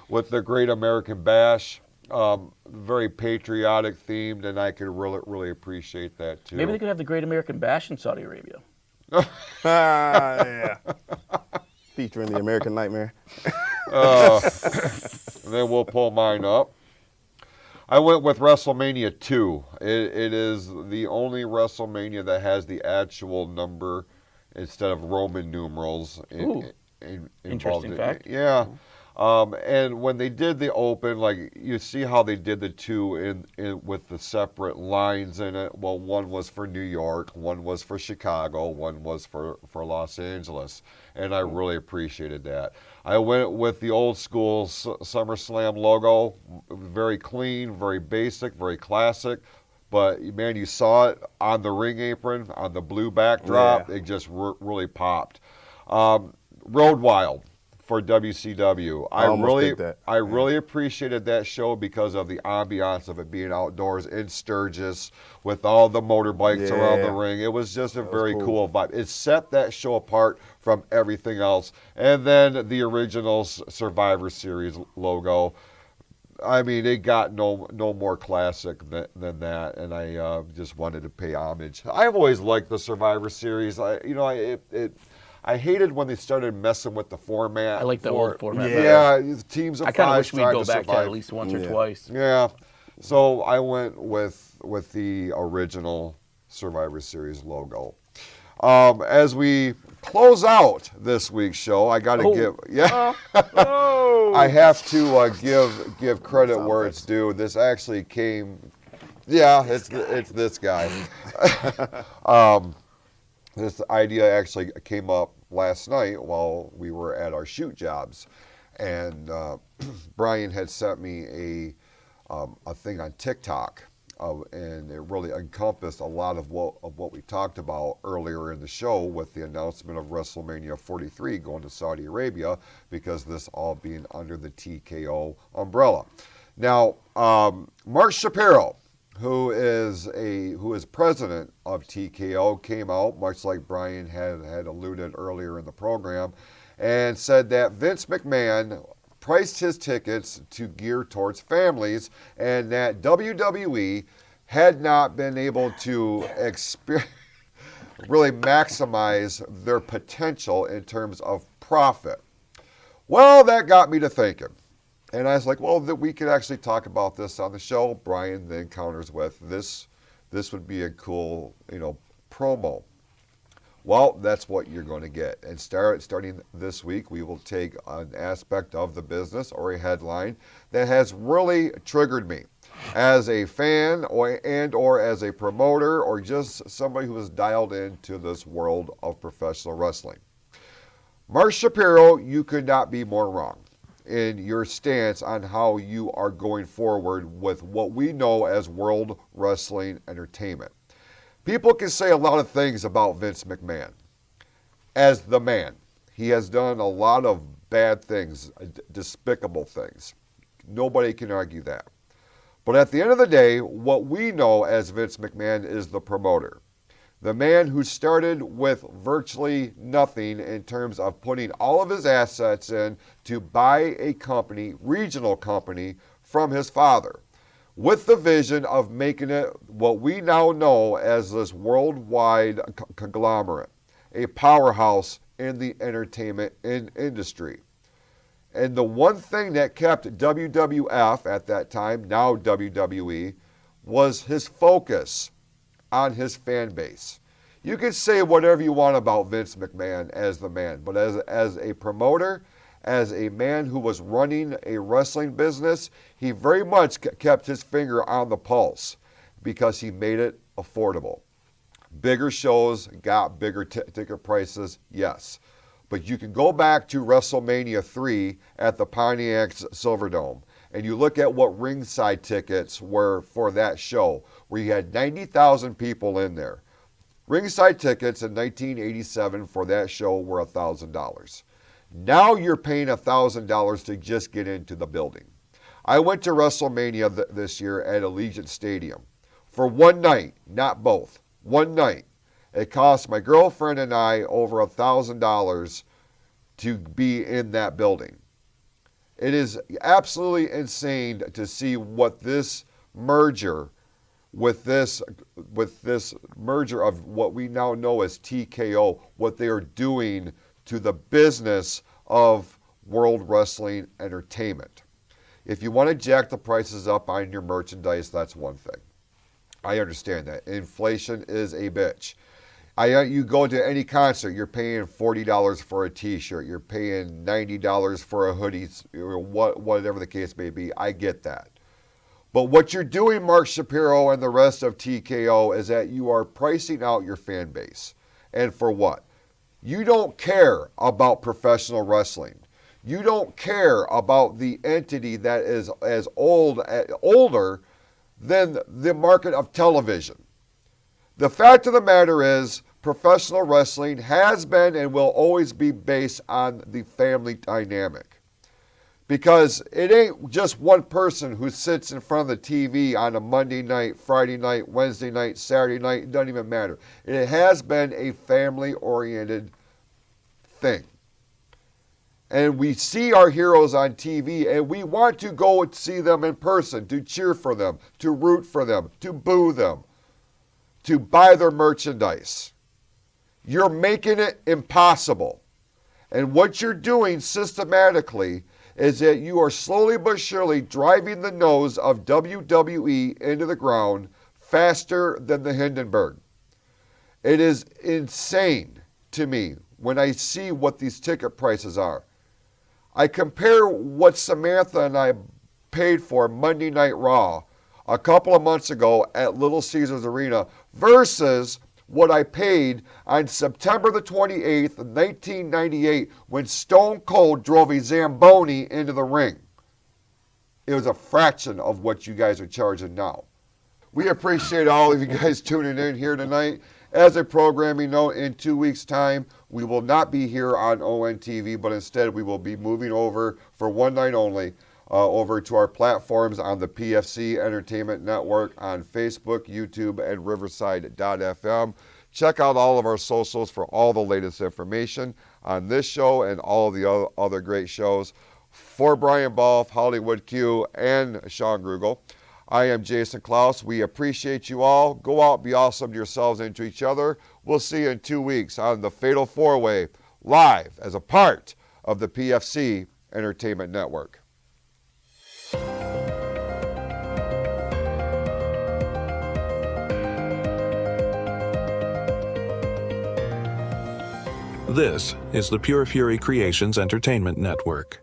with the Great American Bash, very patriotic themed, and I could really appreciate that too. Maybe they could have the Great American Bash in Saudi Arabia. Featuring the American Nightmare. And then we'll pull mine up. I went with WrestleMania 2. It is the only WrestleMania that has the actual number instead of Roman numerals Interesting fact. Yeah. And when they did the Open, like, you see how they did the two in with the separate lines in it. Well, one was for New York, one was for Chicago, one was for Los Angeles. And I really appreciated that. I went with the old school SummerSlam logo, very clean, very basic, very classic. But, man, you saw it on the ring apron, on the blue backdrop. It just really popped. Road Wild for WCW. I really appreciated that show because of the ambiance of it being outdoors in Sturgis with all the motorbikes around the ring. It was just a very cool vibe. It set that show apart from everything else. And then the original Survivor Series logo. I mean, it got no more classic than that, and I just wanted to pay homage. I've always liked the Survivor Series. I hated when they started messing with the format. I like the old format. Yeah, teams of I kind of five wish we'd go back to at least once or twice. Yeah, so I went with the original Survivor Series logo. As we close out this week's show, I got to I have to give credit where it's due. This actually came. Yeah, it's this guy. This idea actually came up last night while we were at our shoot jobs, and Brian had sent me a thing on TikTok, and it really encompassed a lot of what we talked about earlier in the show with the announcement of WrestleMania 43 going to Saudi Arabia, because this all being under the TKO umbrella. Now, Mark Shapiro, who is president of TKO, came out, much like Brian had alluded earlier in the program, and said that Vince McMahon priced his tickets to gear towards families, and that WWE had not been able to really maximize their potential in terms of profit. Well, that got me to thinking. And I was like, well, we could actually talk about this on the show. Brian then counters with, this would be a cool, promo. Well, that's what you're going to get. And starting this week, we will take an aspect of the business or a headline that has really triggered me as a fan or as a promoter or just somebody who is dialed into this world of professional wrestling. Mark Shapiro, you could not be more wrong. in your stance on how you are going forward with what we know as World Wrestling Entertainment. People can say a lot of things about Vince McMahon as the man. He has done a lot of bad things, despicable things. Nobody can argue that. But at the end of the day, what we know as Vince McMahon is the promoter. The man who started with virtually nothing in terms of putting all of his assets in to buy a company, regional company, from his father, with the vision of making it what we now know as this worldwide conglomerate, a powerhouse in the entertainment industry. And the one thing that kept WWF at that time, now WWE, was his focus on his fan base. You can say whatever you want about Vince McMahon as the man, but as a promoter, as a man who was running a wrestling business, he very much kept his finger on the pulse because he made it affordable. Bigger shows got bigger ticket prices, yes. But you can go back to Wrestlemania 3 at the Pontiac Silverdome, and you look at what ringside tickets were for that show, where you had 90,000 people in there. Ringside tickets in 1987 for that show were $1,000. Now you're paying $1,000 to just get into the building. I went to Wrestlemania this year at Allegiant Stadium for one night, not both, one night. It cost my girlfriend and I over $1,000 to be in that building. It is absolutely insane to see what this merger, with this merger of what we now know as TKO, what they are doing to the business of World Wrestling Entertainment. If you want to jack the prices up on your merchandise, that's one thing. I understand that. Inflation is a bitch. You go to any concert, you're paying $40 for a t-shirt, you're paying $90 for a hoodie, whatever the case may be. I get that. But what you're doing, Mark Shapiro and the rest of TKO, is that you are pricing out your fan base. And for what? You don't care about professional wrestling. You don't care about the entity that is as older than the market of television. The fact of the matter is, professional wrestling has been and will always be based on the family dynamic. Because it ain't just one person who sits in front of the TV on a Monday night, Friday night, Wednesday night, Saturday night, it doesn't even matter. It has been a family-oriented thing. And we see our heroes on TV, and we want to go and see them in person, to cheer for them, to root for them, to boo them, to buy their merchandise. You're making it impossible. And what you're doing systematically is that you are slowly but surely driving the nose of WWE into the ground faster than the Hindenburg. It is insane to me when I see what these ticket prices are. I compare what Samantha and I paid for Monday Night Raw a couple of months ago at Little Caesars Arena versus what I paid on September the 28th, 1998, when Stone Cold drove a Zamboni into the ring. It was a fraction of what you guys are charging now. We appreciate all of you guys tuning in here tonight. As a programming note, in 2 weeks' time, we will not be here on ONTV, but instead we will be moving over for one night only over to our platforms on the PFC Entertainment Network on Facebook, YouTube, and Riverside.fm. Check out all of our socials for all the latest information on this show and all of the other great shows. For Brian Bolf, Hollywood Q, and Sean Grugel, I am Jason Clouse. We appreciate you all. Go out, be awesome to yourselves and to each other. We'll see you in 2 weeks on the Fatal 4-Way, live as a part of the PFC Entertainment Network. This is the Pure Fury Creations Entertainment Network.